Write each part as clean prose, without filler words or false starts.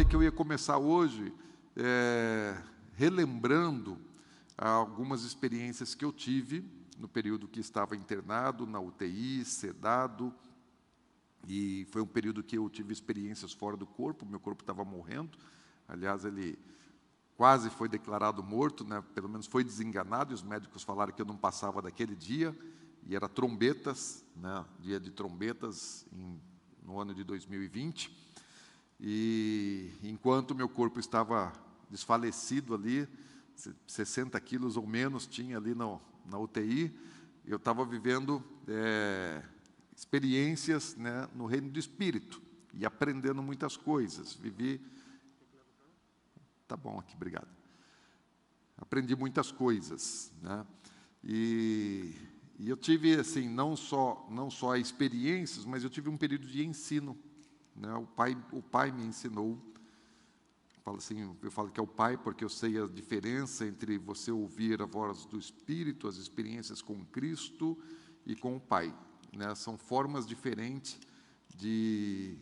falei que eu ia começar hoje relembrando algumas experiências que eu tive no período que estava internado, na UTI, sedado, e foi um período que eu tive experiências fora do corpo, meu corpo estava morrendo, aliás, ele quase foi declarado morto, né? Pelo menos foi desenganado, e os médicos falaram que eu não passava daquele dia, e era trombetas, né? Dia de trombetas no ano de 2020, e enquanto meu corpo estava desfalecido ali, 60 quilos ou menos tinha ali na UTI, eu estava vivendo experiências, né, no reino do Espírito, e aprendendo muitas coisas. Tá bom aqui, obrigado. Aprendi muitas coisas, né? E eu tive, assim, não só experiências, mas eu tive um período de ensino, né? O pai me ensinou. Eu falo que é o pai porque eu sei a diferença entre você ouvir a voz do Espírito, as experiências com Cristo e com o Pai, né? São formas diferentes de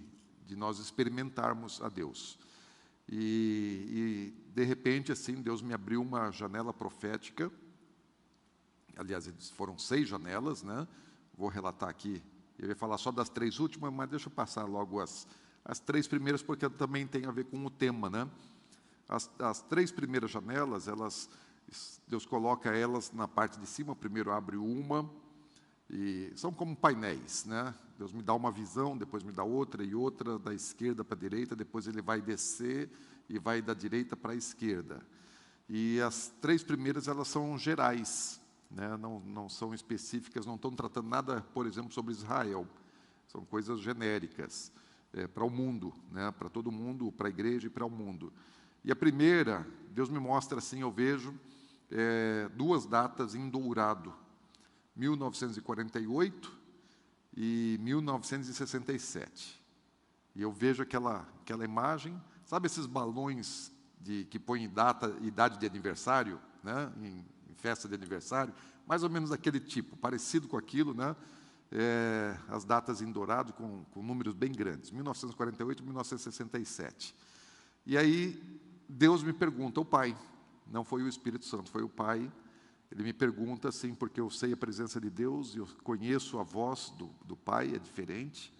nós experimentarmos a Deus. E de repente, assim, Deus me abriu uma janela profética. Aliás, foram 6 janelas, né? Vou relatar aqui. Eu ia falar só das 3 últimas, mas deixa eu passar logo as 3 primeiras, porque também tem a ver com o tema, né? As 3 primeiras janelas, Deus coloca elas na parte de cima. Primeiro abre uma, e são como painéis, né? Deus me dá uma visão, depois me dá outra e outra, da esquerda para a direita, depois Ele vai descer e vai da direita para a esquerda. E as 3 primeiras, elas são gerais, né? Não são específicas, não estão tratando nada, por exemplo, sobre Israel. São coisas genéricas para o mundo, né? Para todo mundo, para a igreja e para o mundo. E a primeira, Deus me mostra assim, eu vejo 2 datas em dourado, 1948 e 1967. E eu vejo aquela imagem, sabe esses balões que põem idade de aniversário, né? Em festa de aniversário, mais ou menos daquele tipo, parecido com aquilo, né? As datas em dourado com números bem grandes, 1948 e 1967. E aí Deus me pergunta, o Pai, não foi o Espírito Santo, foi o Pai. Ele me pergunta assim, porque eu sei a presença de Deus, eu conheço a voz do Pai, é diferente,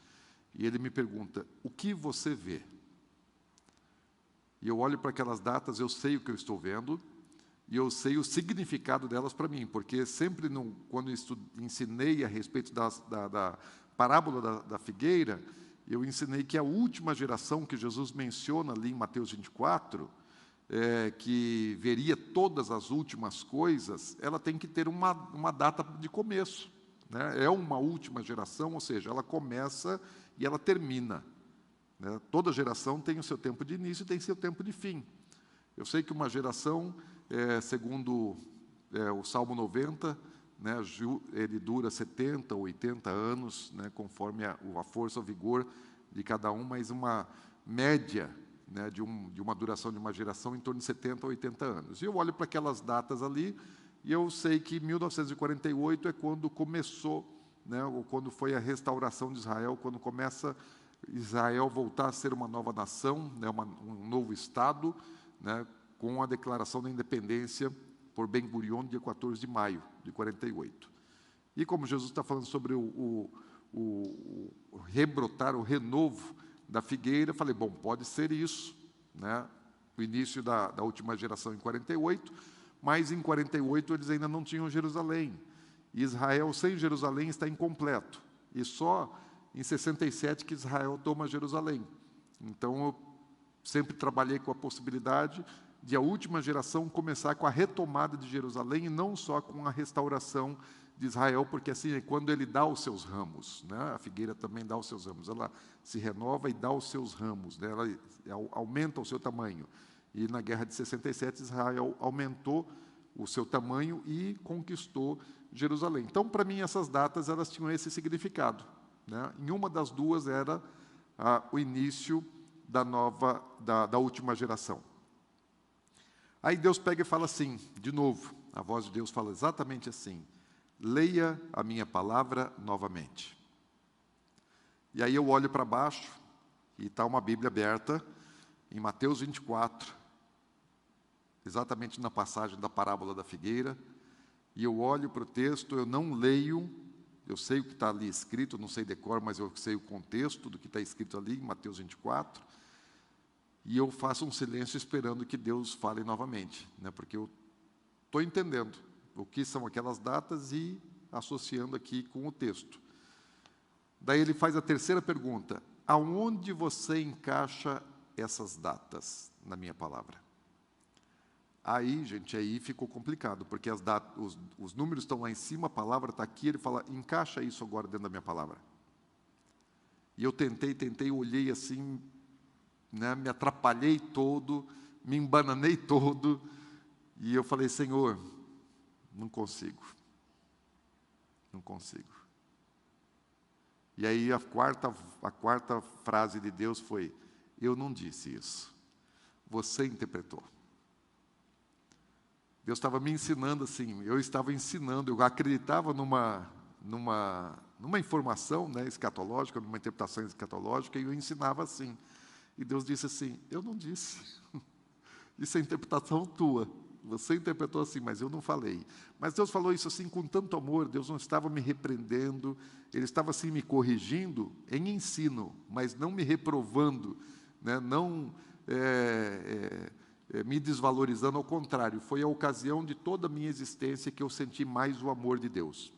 e Ele me pergunta, o que você vê? E eu olho para aquelas datas, eu sei o que eu estou vendo, e eu sei o significado delas para mim, porque sempre, quando eu ensinei a respeito da parábola da figueira, eu ensinei que a última geração que Jesus menciona ali em Mateus 24, que veria todas as últimas coisas, ela tem que ter uma data de começo, né? É uma última geração, ou seja, ela começa e ela termina, né? Toda geração tem o seu tempo de início e tem o seu tempo de fim. Eu sei que uma geração, segundo o Salmo 90, né, ele dura 70, 80 anos, né, conforme a força, o vigor de cada um, mas uma média, né, de uma duração de uma geração em torno de 70 a 80 anos. E eu olho para aquelas datas ali, e eu sei que 1948 é quando começou, né, ou quando foi a restauração de Israel, quando começa Israel voltar a ser uma nova nação, né, um novo Estado, né, com a declaração da independência por Ben-Gurion, dia 14 de maio de 48. E como Jesus está falando sobre o rebrotar, o renovo da figueira, falei, bom, pode ser isso, né? O início da última geração em 48, mas em 48 eles ainda não tinham Jerusalém. E Israel sem Jerusalém está incompleto. E só em 67 que Israel toma Jerusalém. Então eu sempre trabalhei com a possibilidade de a última geração começar com a retomada de Jerusalém e não só com a restauração de Israel, porque assim é quando ele dá os seus ramos, né? A figueira também dá os seus ramos, ela se renova e dá os seus ramos, né? Ela aumenta o seu tamanho. E na guerra de 67, Israel aumentou o seu tamanho e conquistou Jerusalém. Então, para mim, essas datas elas tinham esse significado, né? Em uma das duas era o início da última geração. Aí Deus pega e fala assim, de novo, a voz de Deus fala exatamente assim, leia a minha palavra novamente. E aí eu olho para baixo, e está uma Bíblia aberta, em Mateus 24, exatamente na passagem da parábola da figueira, e eu olho para o texto, eu não leio, eu sei o que está ali escrito, não sei de cor, mas eu sei o contexto do que está escrito ali em Mateus 24, e eu faço um silêncio esperando que Deus fale novamente, né, porque eu estou entendendo o que são aquelas datas e associando aqui com o texto. Daí ele faz a terceira pergunta: aonde você encaixa essas datas na minha palavra? Aí, gente, aí ficou complicado, porque as datas, os números estão lá em cima, a palavra está aqui, ele fala, encaixa isso agora dentro da minha palavra. E eu tentei, olhei assim, né, me atrapalhei todo, me embananei todo, e eu falei, Senhor, não consigo. E aí a quarta frase de Deus foi, eu não disse isso, você interpretou. Deus estava me ensinando assim, eu estava ensinando, eu acreditava numa informação, né, escatológica, numa interpretação escatológica, e eu ensinava assim. E Deus disse assim, eu não disse, isso é interpretação tua, você interpretou assim, mas eu não falei. Mas Deus falou isso assim com tanto amor, Deus não estava me repreendendo, Ele estava assim me corrigindo em ensino, mas não me reprovando, né, não me desvalorizando, ao contrário, foi a ocasião de toda a minha existência que eu senti mais o amor de Deus.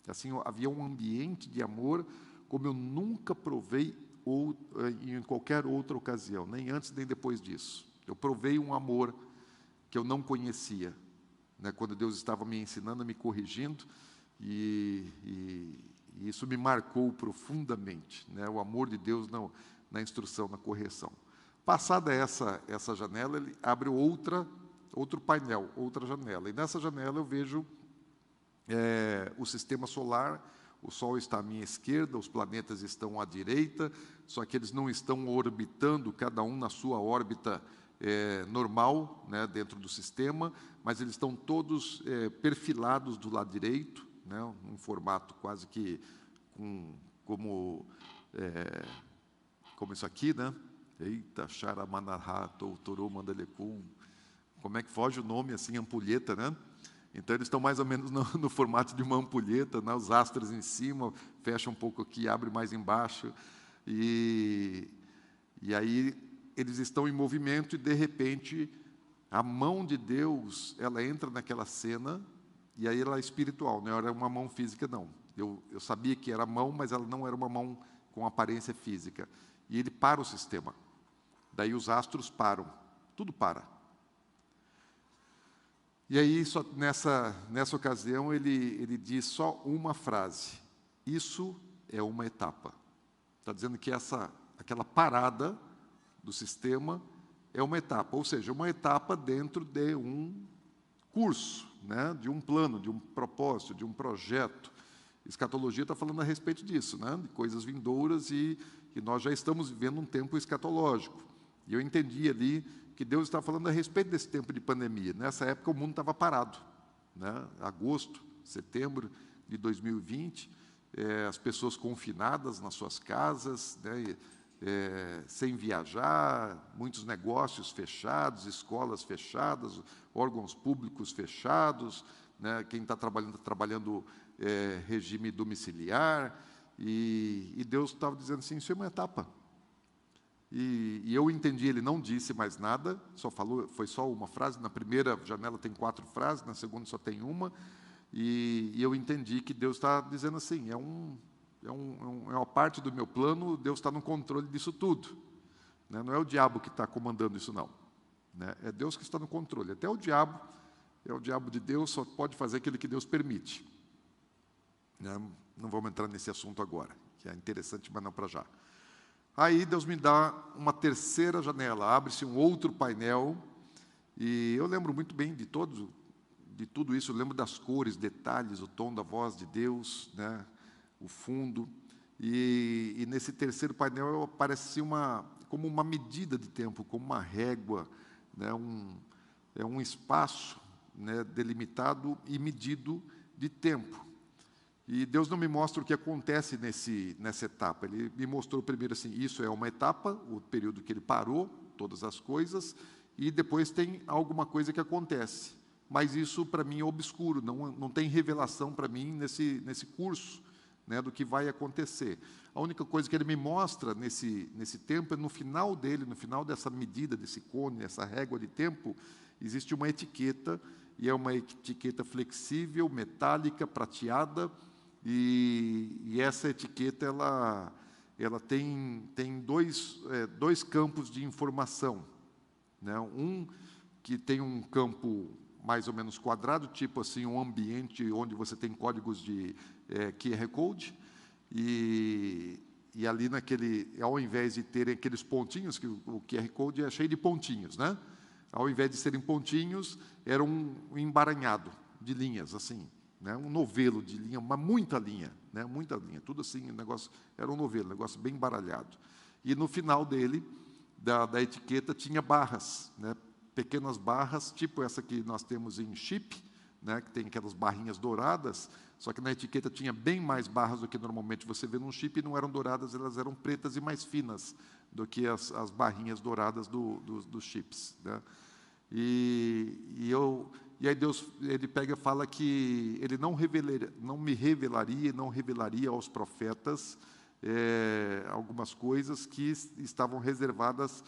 Assim, havia um ambiente de amor como eu nunca provei em qualquer outra ocasião, nem antes nem depois disso. Eu provei um amor que eu não conhecia, né, quando Deus estava me ensinando, me corrigindo, e isso me marcou profundamente, né, o amor de Deus na instrução, na correção. Passada essa janela, ele abre outro painel, outra janela. E nessa janela eu vejo o sistema solar, o Sol está à minha esquerda, os planetas estão à direita, só que eles não estão orbitando, cada um na sua órbita normal, né, dentro do sistema, mas eles estão todos perfilados do lado direito, né, um formato quase que como isso aqui, né? Eita, Xaramanará, Toutorô, Mandalecum, como é que foge o nome, assim, ampulheta, né? Então, eles estão mais ou menos no formato de uma ampulheta, né? Os astros em cima, fecha um pouco aqui, abre mais embaixo, e aí eles estão em movimento, e de repente, a mão de Deus, ela entra naquela cena, e aí ela é espiritual, não era uma mão física, não. Eu sabia que era mão, mas ela não era uma mão com aparência física. E ele para o sistema. Daí os astros param, tudo para. E aí, nessa ocasião, ele diz só uma frase, isso é uma etapa. Está dizendo que aquela parada do sistema é uma etapa, ou seja, uma etapa dentro de um curso, né, de um plano, de um propósito, de um projeto. Escatologia está falando a respeito disso, né, de coisas vindouras, e nós já estamos vivendo um tempo escatológico. E eu entendi ali que Deus está falando a respeito desse tempo de pandemia. Nessa época o mundo estava parado, né? Agosto, setembro de 2020, as pessoas confinadas nas suas casas, né? Sem viajar, muitos negócios fechados, escolas fechadas, órgãos públicos fechados, né? Quem está trabalhando regime domiciliar, e Deus estava dizendo assim, isso é uma etapa. E eu entendi, ele não disse mais nada, foi só uma frase. Na primeira janela tem 4 frases, na segunda só tem uma, e eu entendi que Deus está dizendo assim, é uma parte do meu plano, Deus está no controle disso tudo, né? Não é o diabo que está comandando isso, não, né? É Deus que está no controle. Até o diabo de Deus, só pode fazer aquilo que Deus permite, né? Não vamos entrar nesse assunto agora, que é interessante, mas não para já. Aí Deus me dá uma terceira janela, abre-se um outro painel, e eu lembro muito bem de tudo isso, eu lembro das cores, detalhes, o tom da voz de Deus, né, o fundo, e nesse terceiro painel aparece como uma medida de tempo, como uma régua, né, um espaço, né, delimitado e medido de tempo. E Deus não me mostra o que acontece nessa etapa. Ele me mostrou primeiro assim, isso é uma etapa, o período que ele parou, todas as coisas, e depois tem alguma coisa que acontece. Mas isso, para mim, é obscuro, não tem revelação para mim nesse curso, né, do que vai acontecer. A única coisa que ele me mostra nesse tempo é no final dele, no final dessa medida, desse cone, essa régua de tempo, existe uma etiqueta, e é uma etiqueta flexível, metálica, prateada, e essa etiqueta ela tem dois campos de informação, né? Um que tem um campo mais ou menos quadrado, tipo assim, um ambiente onde você tem códigos de QR Code, e ali ao invés de terem aqueles pontinhos, que o QR Code é cheio de pontinhos, né? Ao invés de serem pontinhos, era um emaranhado de linhas, assim, né? Um novelo de linha, muita linha, né? Muita linha, tudo assim, era um novelo, um negócio bem embaralhado. E no final dele, da etiqueta, tinha barras, né? Pequenas barras, tipo essa que nós temos em chip, né? Que tem aquelas barrinhas douradas, só que na etiqueta tinha bem mais barras do que normalmente você vê num chip, e não eram douradas, elas eram pretas e mais finas do que as barrinhas douradas dos chips, né? E aí Deus, ele pega e fala que ele não revelaria aos profetas algumas coisas que estavam reservadas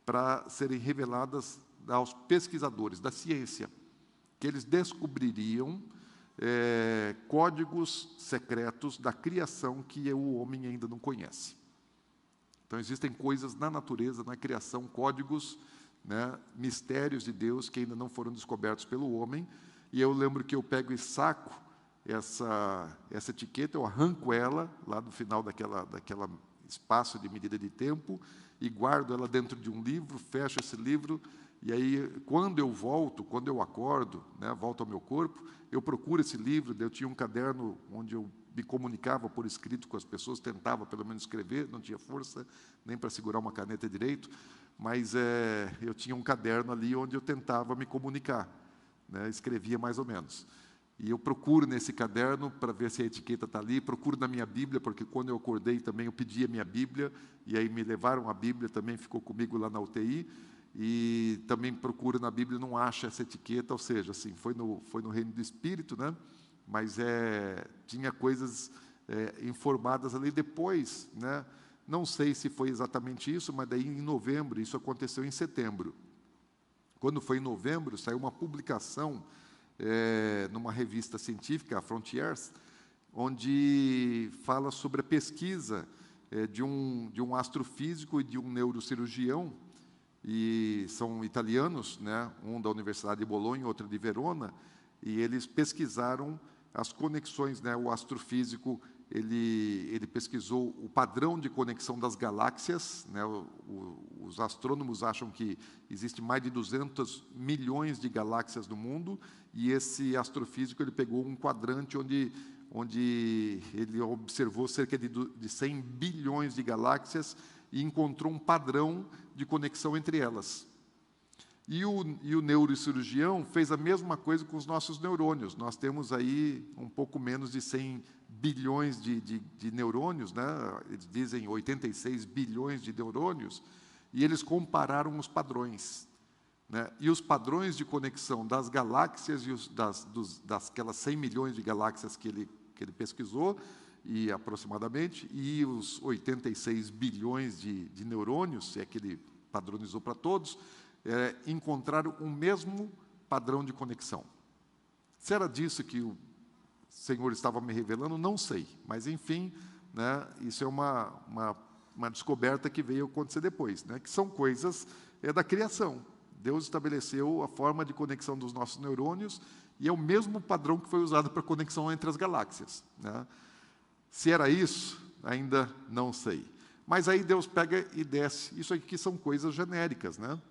para serem reveladas aos pesquisadores da ciência, que eles descobririam códigos secretos da criação que o homem ainda não conhece. Então, existem coisas na natureza, na criação, códigos, né, mistérios de Deus que ainda não foram descobertos pelo homem. E eu lembro que eu pego e saco essa etiqueta, eu arranco ela lá no final daquela espaço de medida de tempo e guardo ela dentro de um livro, fecho esse livro, e aí, quando eu acordo, né, volto ao meu corpo, eu procuro esse livro. Eu tinha um caderno onde eu me comunicava por escrito com as pessoas, tentava pelo menos escrever, não tinha força nem para segurar uma caneta direito, mas eu tinha um caderno ali onde eu tentava me comunicar, né, escrevia mais ou menos. E eu procuro nesse caderno para ver se a etiqueta está ali, procuro na minha Bíblia, porque quando eu acordei também eu pedi a minha Bíblia, e aí me levaram a Bíblia, também ficou comigo lá na UTI, e também procuro na Bíblia, não acha essa etiqueta, ou seja, assim, foi no reino do Espírito, né? Mas tinha coisas informadas ali depois, né? Não sei se foi exatamente isso, mas daí em novembro, isso aconteceu em setembro. Quando foi em novembro, saiu uma publicação numa revista científica, a Frontiers, onde fala sobre a pesquisa de um astrofísico e de um neurocirurgião, e são italianos, né? Um da Universidade de Bolonha, outro de Verona, e eles pesquisaram as conexões, né? O astrofísico, ele pesquisou o padrão de conexão das galáxias, né? Os astrônomos acham que existe mais de 200 milhões de galáxias no mundo, e esse astrofísico ele pegou um quadrante onde ele observou cerca de 100 bilhões de galáxias e encontrou um padrão de conexão entre elas. E o neurocirurgião fez a mesma coisa com os nossos neurônios. Nós temos aí um pouco menos de 100 bilhões de neurônios, né? Eles dizem 86 bilhões de neurônios, e eles compararam os padrões, né? E os padrões de conexão das galáxias e daquelas 100 milhões de galáxias que ele pesquisou, e aproximadamente, e os 86 bilhões de neurônios, se é que ele padronizou para todos, encontraram o mesmo padrão de conexão. Se era disso que o Senhor estava me revelando, não sei, mas enfim, né, isso é uma descoberta que veio acontecer depois, né, que são coisas da criação. Deus estabeleceu a forma de conexão dos nossos neurônios, e é o mesmo padrão que foi usado para a conexão entre as galáxias, né? Se era isso, ainda não sei. Mas aí Deus pega e desce. Isso aqui são coisas genéricas, né?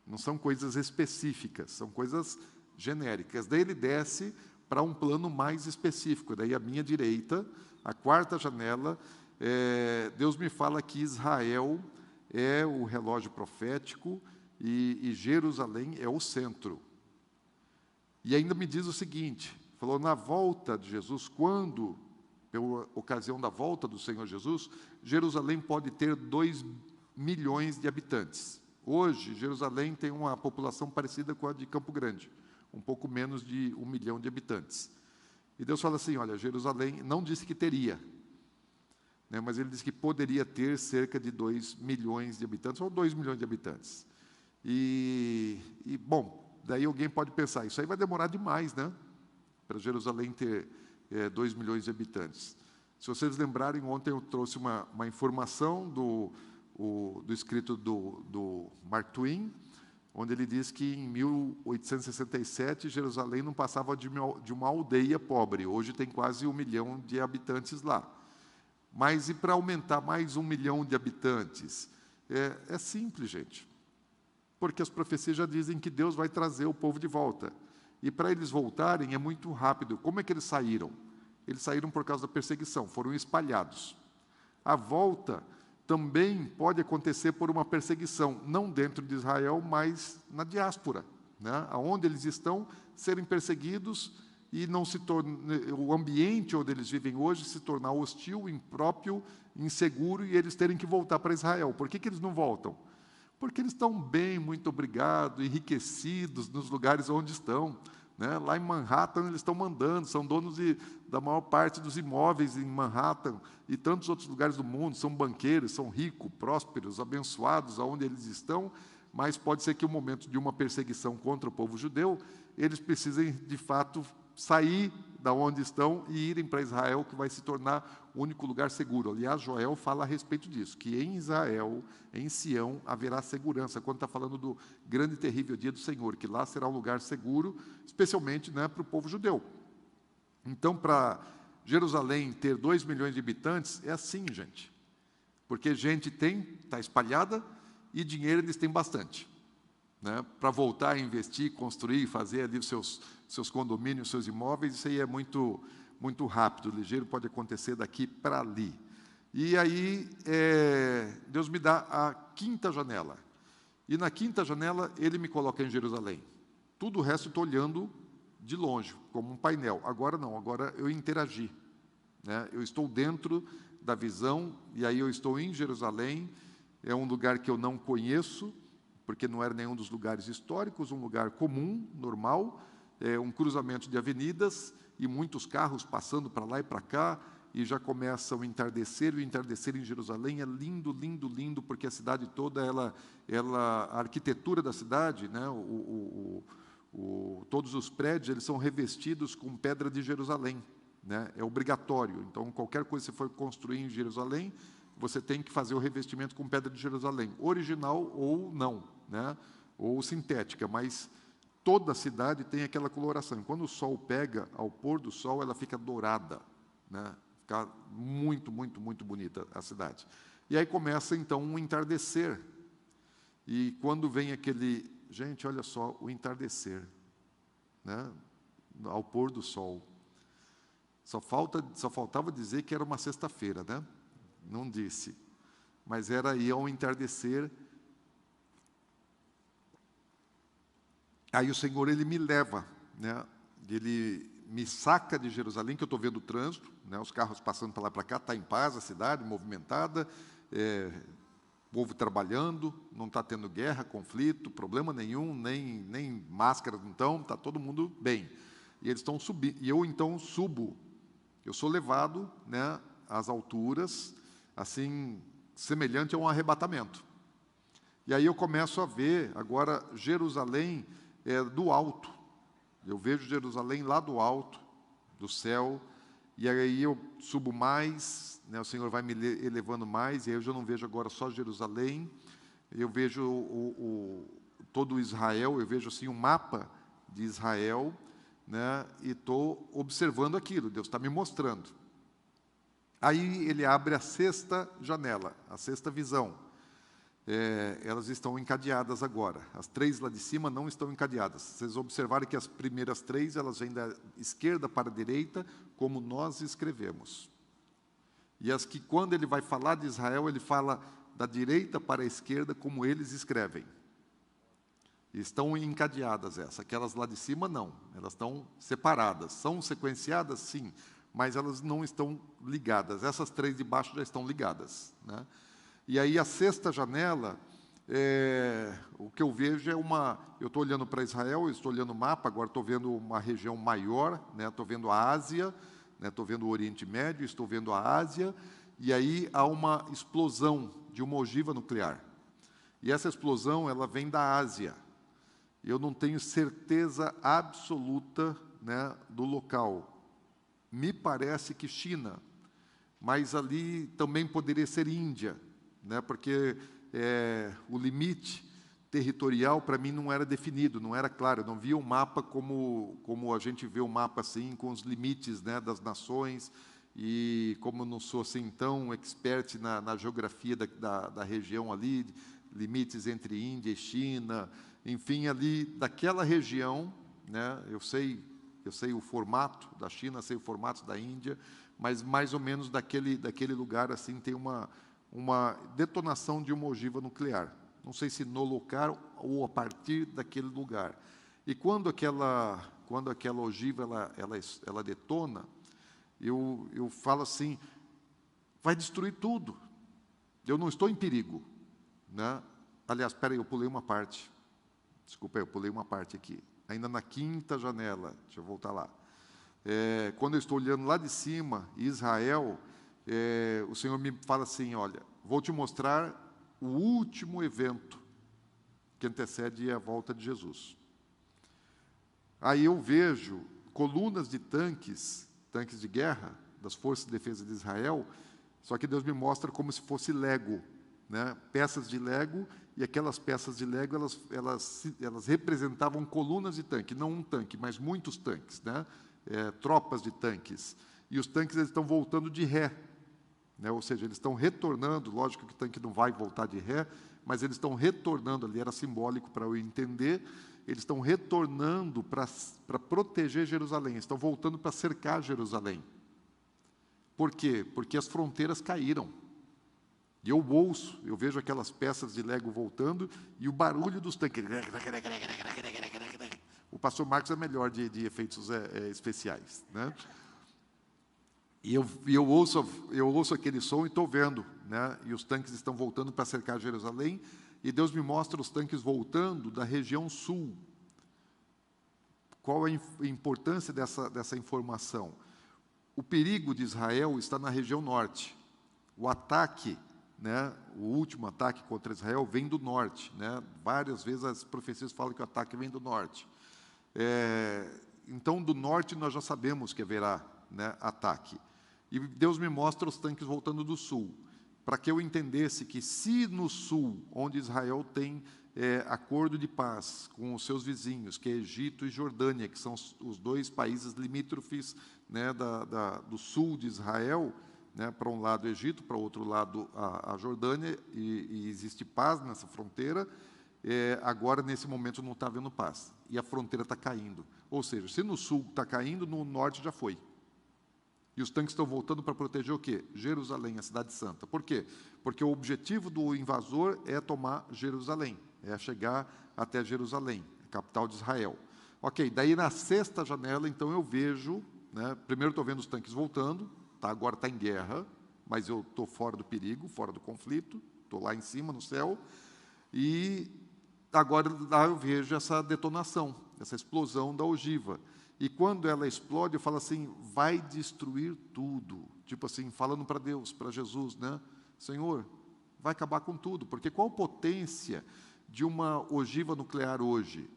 Não são coisas específicas, são coisas genéricas. Daí ele desce para um plano mais específico. Daí à minha direita, a quarta janela, Deus me fala que Israel é o relógio profético e Jerusalém é o centro. E ainda me diz o seguinte, falou, na volta de Jesus, quando, pela ocasião da volta do Senhor Jesus, Jerusalém pode ter 2 milhões de habitantes. Hoje, Jerusalém tem uma população parecida com a de Campo Grande, um pouco menos de 1 milhão de habitantes. E Deus fala assim, olha, Jerusalém não disse que teria, né, mas ele disse que poderia ter cerca de 2 milhões de habitantes, ou 2 milhões de habitantes. Bom, daí alguém pode pensar, isso aí vai demorar demais, né, para Jerusalém ter 2 milhões de habitantes. Se vocês lembrarem, ontem eu trouxe uma informação do escrito do Mark Twain, onde ele diz que em 1867 Jerusalém não passava de uma aldeia pobre. Hoje tem quase 1 milhão de habitantes lá. Mas e para aumentar mais 1 milhão de habitantes? É simples, gente. Porque as profecias já dizem que Deus vai trazer o povo de volta. E para eles voltarem é muito rápido. Como é que eles saíram? Eles saíram por causa da perseguição, foram espalhados. A volta também pode acontecer por uma perseguição, não dentro de Israel, mas na diáspora, né? Onde eles estão, serem perseguidos e não se o ambiente onde eles vivem hoje se tornar hostil, impróprio, inseguro, e eles terem que voltar para Israel. Por que eles não voltam? Porque eles estão bem, muito obrigado, enriquecidos nos lugares onde estão, né? Lá em Manhattan eles estão mandando, são donos da maior parte dos imóveis em Manhattan e tantos outros lugares do mundo, são banqueiros, são ricos, prósperos, abençoados aonde eles estão, mas pode ser que o momento de uma perseguição contra o povo judeu, eles precisem, de fato, sair da onde estão e irem para Israel, que vai se tornar o único lugar seguro. Aliás, Joel fala a respeito disso, que em Israel, em Sião, haverá segurança, quando está falando do grande e terrível dia do Senhor, que lá será um lugar seguro, especialmente, né, para o povo judeu. Então, para Jerusalém ter 2 milhões de habitantes, é assim, gente. Porque gente está espalhada, e dinheiro eles têm bastante, né, para voltar a investir, construir, fazer ali os seus condomínios, seus imóveis. Isso aí é muito, muito rápido, ligeiro, pode acontecer daqui para ali. E aí, Deus me dá a 5ª janela. E na 5ª janela, Ele me coloca em Jerusalém. Tudo o resto eu estou olhando de longe, como um painel. Agora não, agora eu interagi, né? Eu estou dentro da visão, e aí eu estou em Jerusalém. É um lugar que eu não conheço, porque não era nenhum dos lugares históricos, um lugar comum, normal, um cruzamento de avenidas e muitos carros passando para lá e para cá, e já começa o entardecer. O entardecer em Jerusalém é lindo, lindo, lindo, porque a cidade toda, a arquitetura da cidade, né, todos os prédios, eles são revestidos com pedra de Jerusalém, né, é obrigatório. Então, qualquer coisa que você for construir em Jerusalém, você tem que fazer o revestimento com pedra de Jerusalém, original ou não, né, ou sintética, mas toda a cidade tem aquela coloração. Quando o sol pega, ao pôr do sol, ela fica dourada, né, fica muito, muito, muito bonita a cidade. E aí começa, então, um entardecer. E quando vem aquele... Gente, olha só, o entardecer, né, ao pôr do sol. Só faltava dizer que era uma sexta-feira, né? Não disse. Mas era aí ao entardecer. Aí o Senhor, Ele me leva, né? Ele me saca de Jerusalém, que eu estou vendo o trânsito, né? Os carros passando para lá e para cá, está em paz a cidade, movimentada, povo trabalhando, não está tendo guerra, conflito, problema nenhum, nem máscaras não estão, está todo mundo bem. E eles estão subindo, e eu então subo, eu sou levado, né, às alturas, assim, semelhante a um arrebatamento. E aí eu começo a ver agora Jerusalém do alto. Eu vejo Jerusalém lá do alto, do céu, e aí eu subo mais, né, o Senhor vai me elevando mais, e aí eu já não vejo agora só Jerusalém, eu vejo todo Israel, eu vejo assim um mapa de Israel, né, e estou observando aquilo, Deus está me mostrando. Aí Ele abre a 6ª janela, a 6ª visão. Elas estão encadeadas agora. As 3 lá de cima não estão encadeadas. Vocês observarem que as primeiras 3, elas vêm da esquerda para a direita, como nós escrevemos. E as que, quando Ele vai falar de Israel, Ele fala da direita para a esquerda, como eles escrevem. Estão encadeadas essas. Aquelas lá de cima, não. Elas estão separadas. São sequenciadas, sim, mas elas não estão ligadas. Essas 3 de baixo já estão ligadas, né? E aí a 6ª janela, o que eu vejo é eu estou olhando para Israel, eu estou olhando o mapa, agora estou vendo uma região maior, né? Estou vendo a Ásia, né? Estou vendo o Oriente Médio, estou vendo a Ásia, e aí há uma explosão de uma ogiva nuclear. E essa explosão, ela vem da Ásia. Eu não tenho certeza absoluta, né, do local. Me parece que China, mas ali também poderia ser Índia, né, porque o limite territorial, para mim, não era definido, não era claro. Eu não via o mapa como a gente vê o mapa, assim, com os limites, né, das nações. E como eu não sou assim tão expert na geografia da região ali, limites entre Índia e China, enfim, ali daquela região, né, eu sei o formato da China, sei o formato da Índia, mas mais ou menos daquele lugar assim tem uma detonação de uma ogiva nuclear. Não sei se no local ou a partir daquele lugar. E quando aquela ogiva ela detona, eu falo assim, vai destruir tudo. Eu não estou em perigo, né? Aliás, espera aí, eu pulei uma parte. Desculpa, eu pulei uma parte aqui. Ainda na quinta janela, deixa eu voltar lá. Quando eu estou olhando lá de cima, Israel, o Senhor me fala assim, olha, vou te mostrar o último evento que antecede a volta de Jesus. Aí eu vejo colunas de tanques de guerra, das forças de defesa de Israel, só que Deus me mostra como se fosse Lego, né? Peças de Lego, e aquelas peças de Lego, elas representavam colunas de tanque, não um tanque, mas muitos tanques, né? Tropas de tanques. E os tanques eles estão voltando de ré, né? Ou seja, eles estão retornando, lógico que o tanque não vai voltar de ré, mas eles estão retornando, ali era simbólico para eu entender, eles estão retornando para proteger Jerusalém, estão voltando para cercar Jerusalém. Por quê? Porque as fronteiras caíram. E eu vejo aquelas peças de Lego voltando e o barulho dos tanques. O pastor Marcos é melhor de efeitos especiais, né? E eu ouço aquele som e estou vendo, né? E os tanques estão voltando para cercar Jerusalém, e Deus me mostra os tanques voltando da região sul. Qual é a importância dessa informação? O perigo de Israel está na região norte. O ataque, né, o último ataque contra Israel vem do norte, né? Várias vezes as profecias falam que o ataque vem do norte. Então, do norte nós já sabemos que haverá, né, ataque. E Deus me mostra os tanques voltando do sul, para que eu entendesse que se no sul, onde Israel tem acordo de paz com os seus vizinhos, que é Egito e Jordânia, que são os dois países limítrofes, né, do sul de Israel, né, para um lado o Egito, para o outro lado a Jordânia, e existe paz nessa fronteira. Agora, nesse momento, não está havendo paz, e a fronteira está caindo. Ou seja, se no sul está caindo, no norte já foi. E os tanques estão voltando para proteger o quê? Jerusalém, a cidade santa. Por quê? Porque o objetivo do invasor é tomar Jerusalém, é chegar até Jerusalém, capital de Israel. Ok, daí na sexta janela, então, eu vejo, né, primeiro estou vendo os tanques voltando, agora está em guerra, mas eu estou fora do perigo, fora do conflito, estou lá em cima, no céu, e agora lá eu vejo essa detonação, essa explosão da ogiva. E quando ela explode, eu falo assim, vai destruir tudo. Tipo assim, falando para Deus, para Jesus, né? Senhor, vai acabar com tudo. Porque qual a potência de uma ogiva nuclear hoje?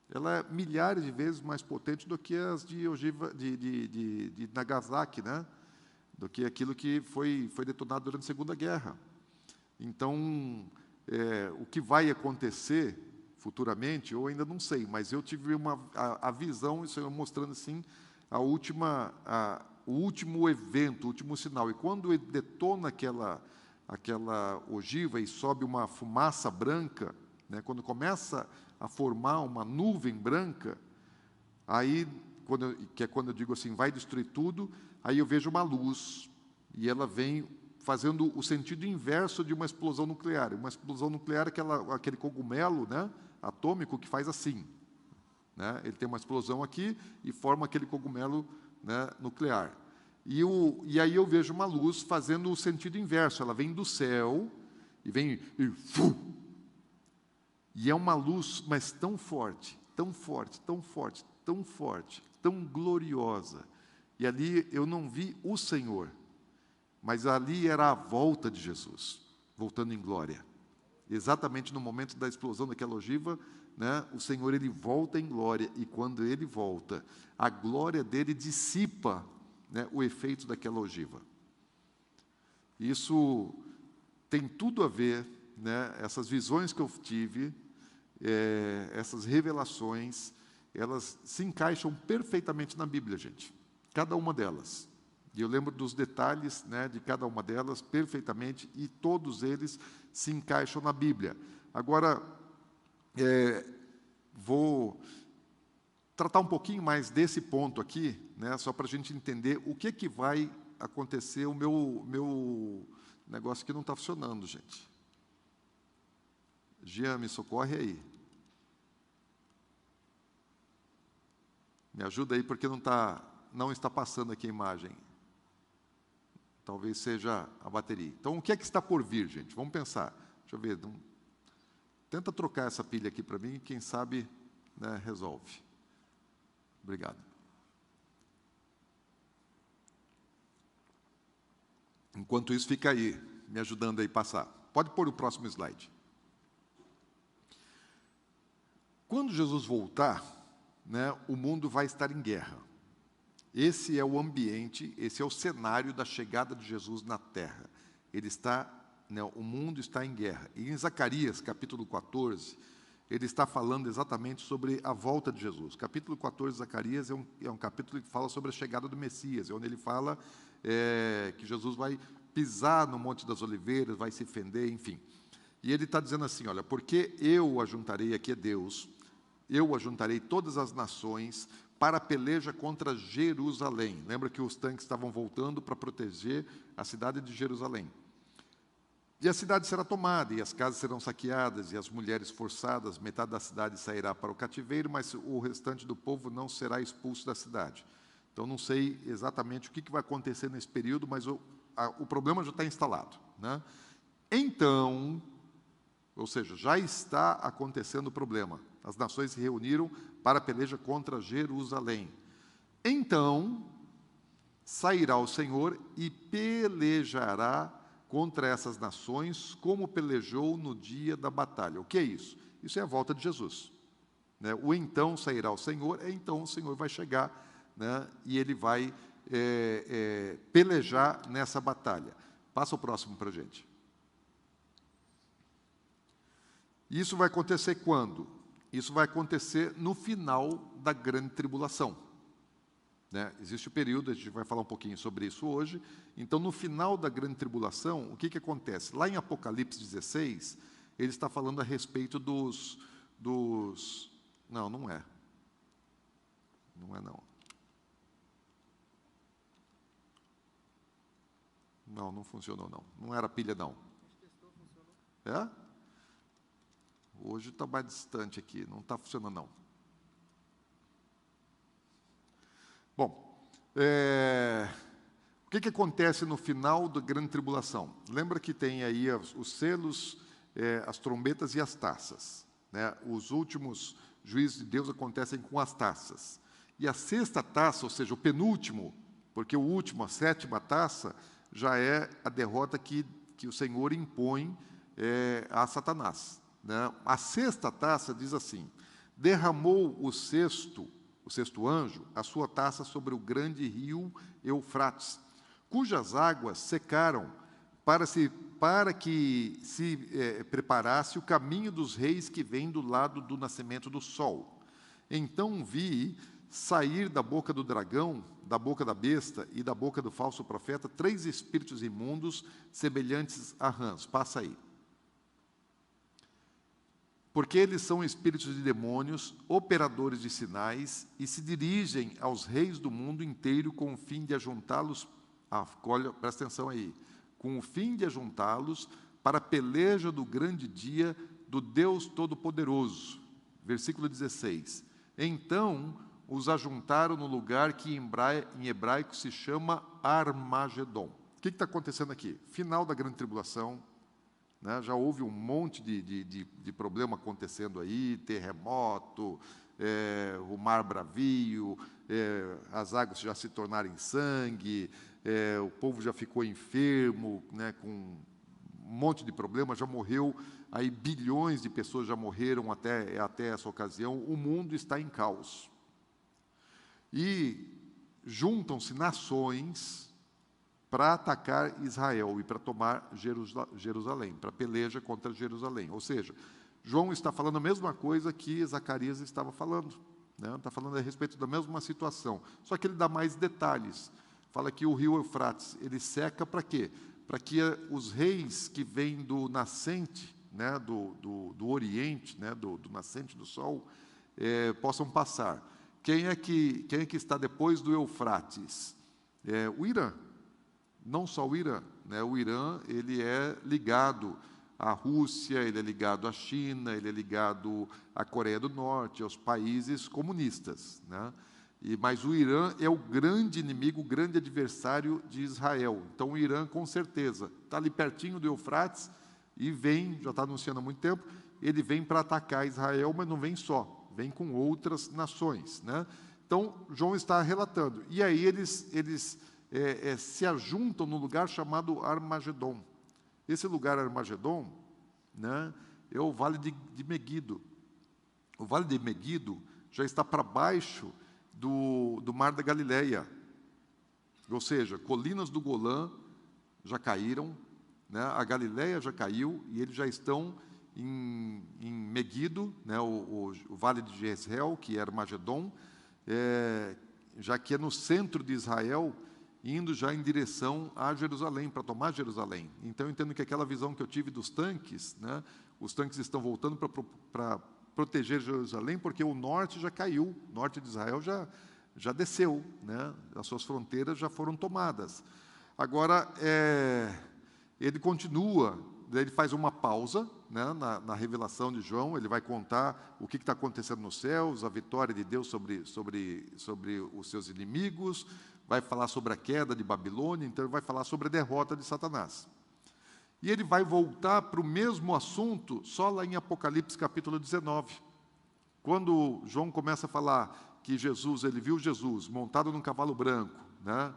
Ela é milhares de vezes mais potente do que as de ogiva de Nagasaki, né? Do que aquilo que foi detonado durante a Segunda Guerra. Então, o que vai acontecer futuramente, eu ainda não sei, mas eu tive a visão, isso eu mostrando assim, o último evento, o último sinal. E quando ele detona aquela ogiva e sobe uma fumaça branca, né, quando começa a formar uma nuvem branca, aí, quando eu digo assim, vai destruir tudo, aí eu vejo uma luz, e ela vem fazendo o sentido inverso de uma explosão nuclear. Uma explosão nuclear é aquele cogumelo, né, atômico que faz assim, né? Ele tem uma explosão aqui e forma aquele cogumelo, né, nuclear. E aí eu vejo uma luz fazendo o sentido inverso. Ela vem do céu e vem E é uma luz, mas tão forte, tão forte, tão forte, tão forte, tão gloriosa. E ali eu não vi o Senhor, mas ali era a volta de Jesus, voltando em glória. Exatamente no momento da explosão daquela ogiva, né, o Senhor, ele volta em glória, e quando ele volta, a glória dele dissipa, né, o efeito daquela ogiva. Isso tem tudo a ver, né, essas visões que eu tive, essas revelações, elas se encaixam perfeitamente na Bíblia, gente. Cada uma delas. E eu lembro dos detalhes, né, de cada uma delas perfeitamente, e todos eles se encaixam na Bíblia. Agora, vou tratar um pouquinho mais desse ponto aqui, né, só para a gente entender o que vai acontecer. O meu negócio aqui não está funcionando, gente. Jean, me socorre aí. Me ajuda aí, porque não está passando aqui a imagem. Talvez seja a bateria. Então, o que é que está por vir, gente? Vamos pensar. Deixa eu ver. Tenta trocar essa pilha aqui para mim, quem sabe, né, resolve. Obrigado. Enquanto isso, fica aí, me ajudando aí a passar. Pode pôr o próximo slide. Quando Jesus voltar, né, o mundo vai estar em guerra. Esse é o ambiente, esse é o cenário da chegada de Jesus na Terra. Ele está, né, o mundo está em guerra. E em Zacarias, capítulo 14, ele está falando exatamente sobre a volta de Jesus. Capítulo 14 de Zacarias é um capítulo que fala sobre a chegada do Messias, onde ele fala que Jesus vai pisar no Monte das Oliveiras, vai se fender, enfim. E ele está dizendo assim, olha, porque eu ajuntarei, aqui é Deus, eu ajuntarei todas as nações para a peleja contra Jerusalém. Lembra que os tanques estavam voltando para proteger a cidade de Jerusalém. E a cidade será tomada, e as casas serão saqueadas, e as mulheres forçadas, metade da cidade sairá para o cativeiro, mas o restante do povo não será expulso da cidade. Então, não sei exatamente o que vai acontecer nesse período, mas o problema já está instalado, né? Então, ou seja, já está acontecendo o problema. As nações se reuniram para a peleja contra Jerusalém. Então, sairá o Senhor e pelejará contra essas nações, como pelejou no dia da batalha. O que é isso? Isso é a volta de Jesus, né? O então sairá o Senhor, então o Senhor vai chegar, né, e ele vai pelejar nessa batalha. Passa o próximo para a gente. Isso vai acontecer quando? Isso vai acontecer no final da grande tribulação, né? Existe o período, a gente vai falar um pouquinho sobre isso hoje. Então, no final da grande tribulação, o que acontece? Lá em Apocalipse 16, ele está falando a respeito dos... Não, não é. Não é, não. Não, não funcionou, não. Não era pilha, não. É? Hoje está mais distante aqui, não está funcionando, não. Bom, o que acontece no final da grande tribulação? Lembra que tem aí os selos, as trombetas e as taças, né? Os últimos juízos de Deus acontecem com as taças. E a sexta taça, ou seja, o penúltimo, porque o último, a sétima taça, já é a derrota que o Senhor impõe a Satanás, né? A sexta taça diz assim: derramou o sexto anjo, a sua taça sobre o grande rio Eufrates, cujas águas secaram, para que se preparasse o caminho dos reis que vem do lado do nascimento do sol. Então vi sair da boca do dragão, da boca da besta e da boca do falso profeta 3 espíritos imundos, semelhantes a rãs. Passa aí. Porque eles são espíritos de demônios, operadores de sinais, e se dirigem aos reis do mundo inteiro com o fim de ajuntá-los, presta atenção aí, com o fim de ajuntá-los para a peleja do grande dia do Deus Todo-Poderoso. Versículo 16. Então os ajuntaram no lugar que em hebraico se chama Armagedon. O que está acontecendo aqui? Final da grande tribulação, né? Já houve um monte de problema acontecendo aí, terremoto, o mar bravio, as águas já se tornarem sangue, o povo já ficou enfermo, né, com um monte de problema, já morreu, aí bilhões de pessoas já morreram até essa ocasião, o mundo está em caos. E juntam-se nações para atacar Israel e para tomar Jerusalém, para peleja contra Jerusalém. Ou seja, João está falando a mesma coisa que Zacarias estava falando, né? Está falando a respeito da mesma situação, só que ele dá mais detalhes. Fala que o rio Eufrates, ele seca para quê? Para que os reis que vêm do nascente, né, do oriente, né, do nascente do sol, possam passar. Quem é que está depois do Eufrates? O Irã. Não só o Irã, né? O Irã, ele é ligado à Rússia, ele é ligado à China, ele é ligado à Coreia do Norte, aos países comunistas, né? Mas o Irã é o grande inimigo, o grande adversário de Israel. Então, o Irã, com certeza, está ali pertinho do Eufrates e vem, já está anunciando há muito tempo, ele vem para atacar Israel, mas não vem só, vem com outras nações, né? Então, João está relatando. E aí eles se ajuntam num lugar chamado Armagedon. Esse lugar Armagedon, né, é o Vale de Meguido. O Vale de Meguido já está para baixo do Mar da Galileia. Ou seja, colinas do Golã já caíram, né, a Galileia já caiu, e eles já estão em Meguido, né, o Vale de Jezreel, que é Armagedon, já que é no centro de Israel, indo já em direção a Jerusalém, para tomar Jerusalém. Então, eu entendo que aquela visão que eu tive dos tanques, né, os tanques estão voltando para proteger Jerusalém, porque o norte já caiu, o norte de Israel já desceu, né, as suas fronteiras já foram tomadas. Agora, ele continua, ele faz uma pausa, né, na revelação de João, ele vai contar o que está acontecendo nos céus, a vitória de Deus sobre os seus inimigos, vai falar sobre a queda de Babilônia, então ele vai falar sobre a derrota de Satanás. E ele vai voltar para o mesmo assunto só lá em Apocalipse capítulo 19. Quando João começa a falar que ele viu Jesus montado num cavalo branco, né,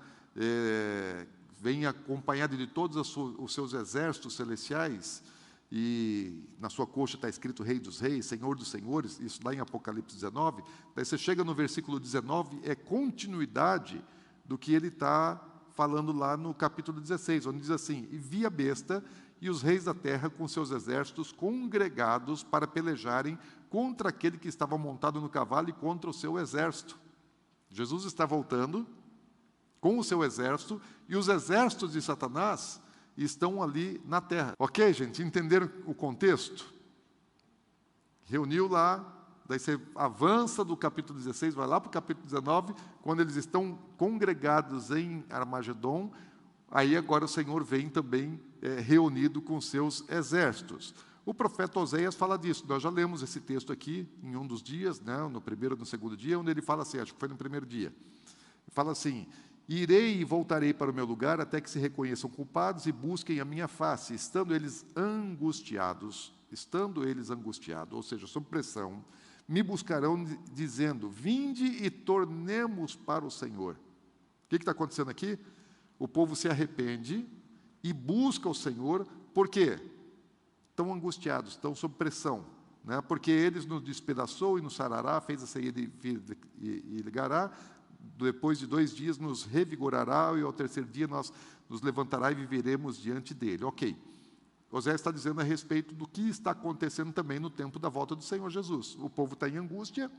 vem acompanhado de todos os seus exércitos celestiais, e na sua coxa está escrito Rei dos Reis, Senhor dos Senhores, isso lá em Apocalipse 19, daí você chega no versículo 19, é continuidade do que ele está falando lá no capítulo 16, onde diz assim: e vi a besta e os reis da terra com seus exércitos congregados para pelejarem contra aquele que estava montado no cavalo e contra o seu exército. Jesus está voltando com o seu exército, e os exércitos de Satanás estão ali na terra. Ok, gente? Entenderam o contexto? Reuniu lá, daí você avança do capítulo 16, vai lá para o capítulo 19, quando eles estão congregados em Armagedon, aí agora o Senhor vem também reunido com seus exércitos. O profeta Oséias fala disso, nós já lemos esse texto aqui em um dos dias, né, no primeiro ou no segundo dia, onde ele fala assim, acho que foi no primeiro dia, fala assim: irei e voltarei para o meu lugar até que se reconheçam culpados e busquem a minha face, estando eles angustiados, ou seja, sob pressão, me buscarão dizendo: vinde e tornemos para o Senhor. O que está acontecendo aqui? O povo se arrepende e busca o Senhor, por quê? Estão angustiados, estão sob pressão, né? Porque eles nos despedaçou e nos sarará, fez a saída e ligará, depois de 2 dias nos revigorará, e ao terceiro dia nos levantará e viveremos diante dele. Ok. Oséias está dizendo a respeito do que está acontecendo também no tempo da volta do Senhor Jesus. O povo está em angústia,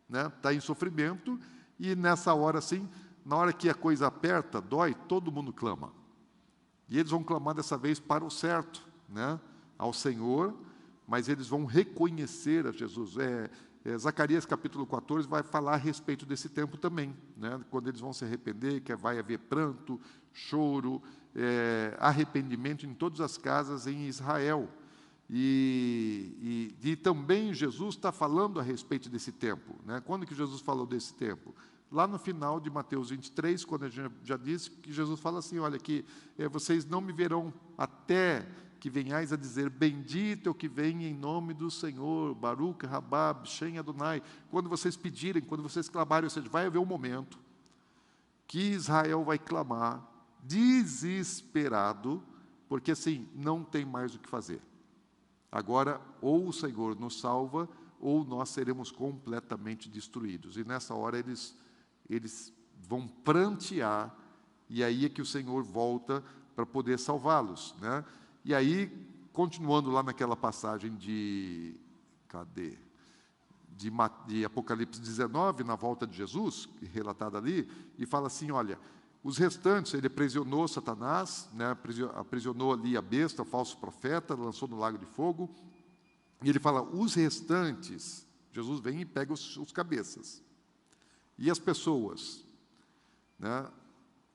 né? Está em sofrimento, e nessa hora, assim, na hora que a coisa aperta, dói, todo mundo clama. E eles vão clamar dessa vez para o certo, né? Ao Senhor, mas eles vão reconhecer a Jesus. Zacarias capítulo 14 vai falar a respeito desse tempo também, né? Quando eles vão se arrepender, que vai haver pranto, choro, arrependimento em todas as casas em Israel. E também Jesus está falando a respeito desse tempo, né? Quando que Jesus falou desse tempo? Lá no final de Mateus 23, quando a gente já disse que Jesus fala assim: olha, que vocês não me verão até que venhais a dizer, bendito é o que vem em nome do Senhor, Baruch, Rabab, Shem Adonai. Quando vocês pedirem, quando vocês clamarem, ou seja, vai haver um momento que Israel vai clamar, desesperado, porque assim, não tem mais o que fazer. Agora, ou o Senhor nos salva, ou nós seremos completamente destruídos. E nessa hora eles vão prantear, e aí é que o Senhor volta para poder salvá-los, né? E aí, continuando lá naquela passagem de Apocalipse 19, na volta de Jesus, relatada ali, e fala assim, olha, os restantes, ele aprisionou Satanás, né, aprisionou ali a besta, o falso profeta, lançou no lago de fogo, e ele fala, os restantes, Jesus vem e pega os cabeças, e as pessoas, né,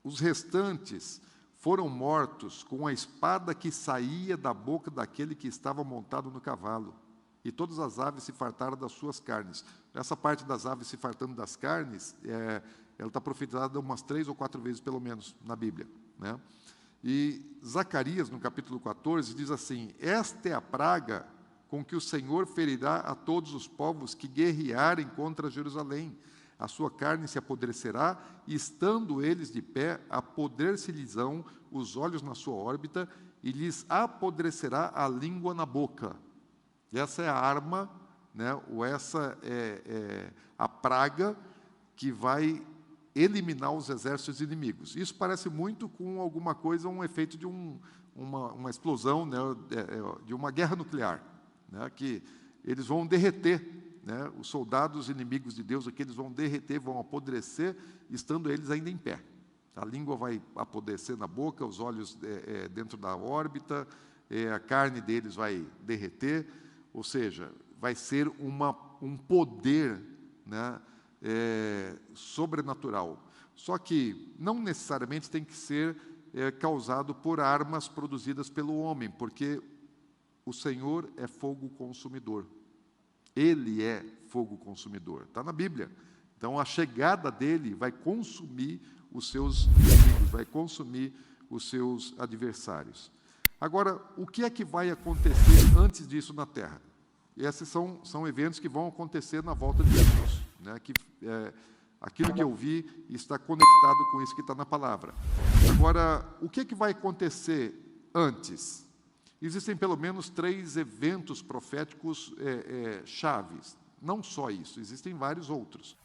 os restantes foram mortos com a espada que saía da boca daquele que estava montado no cavalo, e todas as aves se fartaram das suas carnes. Essa parte das aves se fartando das carnes, ela está profetizada umas 3 ou 4 vezes, pelo menos, na Bíblia, né? E Zacarias, no capítulo 14, diz assim, esta é a praga com que o Senhor ferirá a todos os povos que guerrearem contra Jerusalém. A sua carne se apodrecerá, e estando eles de pé, apodrecer-lhes-ão os olhos na sua órbita, e lhes apodrecerá a língua na boca. Essa é a arma, né, ou essa é a praga que vai eliminar os exércitos inimigos. Isso parece muito com alguma coisa, um efeito de uma explosão, né, de uma guerra nuclear, né, que eles vão derreter, né, os soldados inimigos de Deus, aqui eles vão derreter, vão apodrecer, estando eles ainda em pé. A língua vai apodrecer na boca, os olhos dentro da órbita, a carne deles vai derreter, ou seja, vai ser um poder, né, sobrenatural. Só que não necessariamente tem que ser causado por armas produzidas pelo homem, porque o Senhor é fogo consumidor. Ele é fogo consumidor. Está na Bíblia. Então, a chegada dele vai consumir os seus inimigos, vai consumir os seus adversários. Agora, o que é que vai acontecer antes disso na Terra? E esses são eventos que vão acontecer na volta de Jesus, né? Aquilo que eu vi está conectado com isso que está na palavra. Agora, o que é que vai acontecer antes? Existem pelo menos 3 eventos proféticos chaves. Não só isso, existem vários outros.